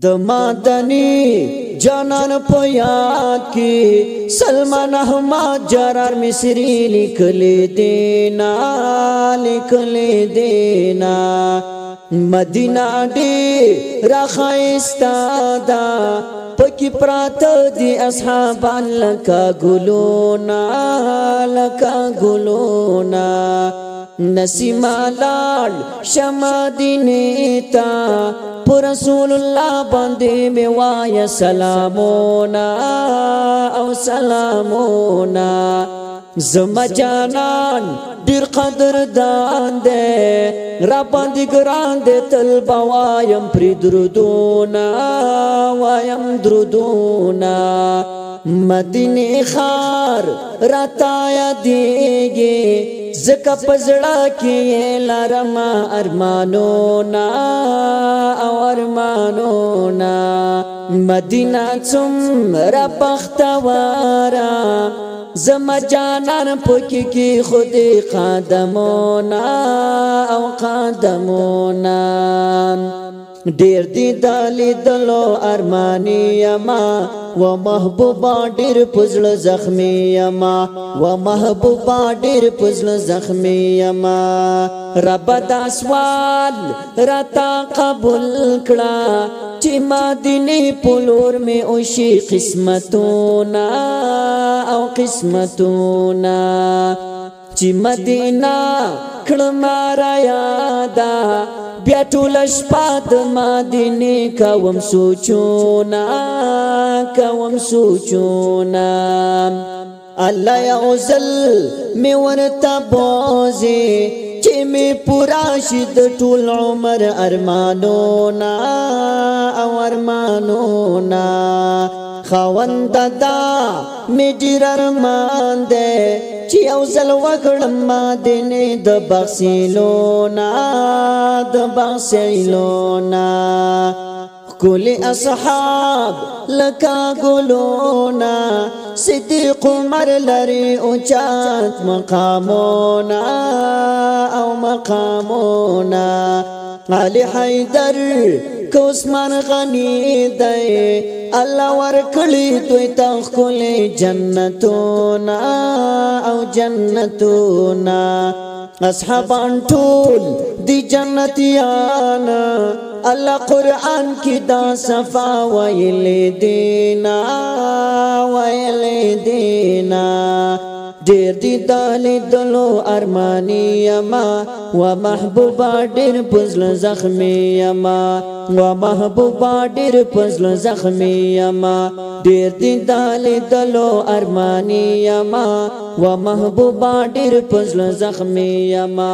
د مدنی جانان په یاد کې سلمان احمد جرار مصری لیکلی دینا مدینہ ډېر راښایسته ده پکې پراته دي اصحابان لکه ګلونه نسیمه لاړ شه مدینې ته پر رسول الله باندې مې وایه سلامونه زما جانان ډېر قدردان دی را باندې ګران دی تل به وایم پرې درودونه مدینې ښار راته یادېږي ځکه په زړه کې لرم ارمانونه مدینه څومره بختوره زما جانان پکې کې خود قدمونه ډېر دي د لیدلو ارماني یما و محبوبا ډېر په زړه زخمي یما رب دا سوال راته قبول کړه چې مدینې په لور مې وشي قسمتونه چې مدینه کړم را یاده بیا ټول شپه د مدینې کوم سوچونه الله یو ځل مې ورته بوځي چې مې پورا شي د ټول عمر ارمانونه خاوند دا مې ډېر ارمان دی چې یو ځل وکړم مدینې د بغسیلونه ښکلي اصحاب لکه ګلونه صدیق عمر لري اوچات مقامونه علي حیدر که عثمان غني دی الله ورکړي دوی ته ښکلي جنتونه اصحابان ټول دی جنتیان الله قرآن کی دا صفا ویلی دینا ډېر دي د لیدلو ارماني یما و محبوبا ډېر په زړه زخمي یما ډېر دي د لیدلو ارماني یما و محبوبا ډېر په زړه زخمي یما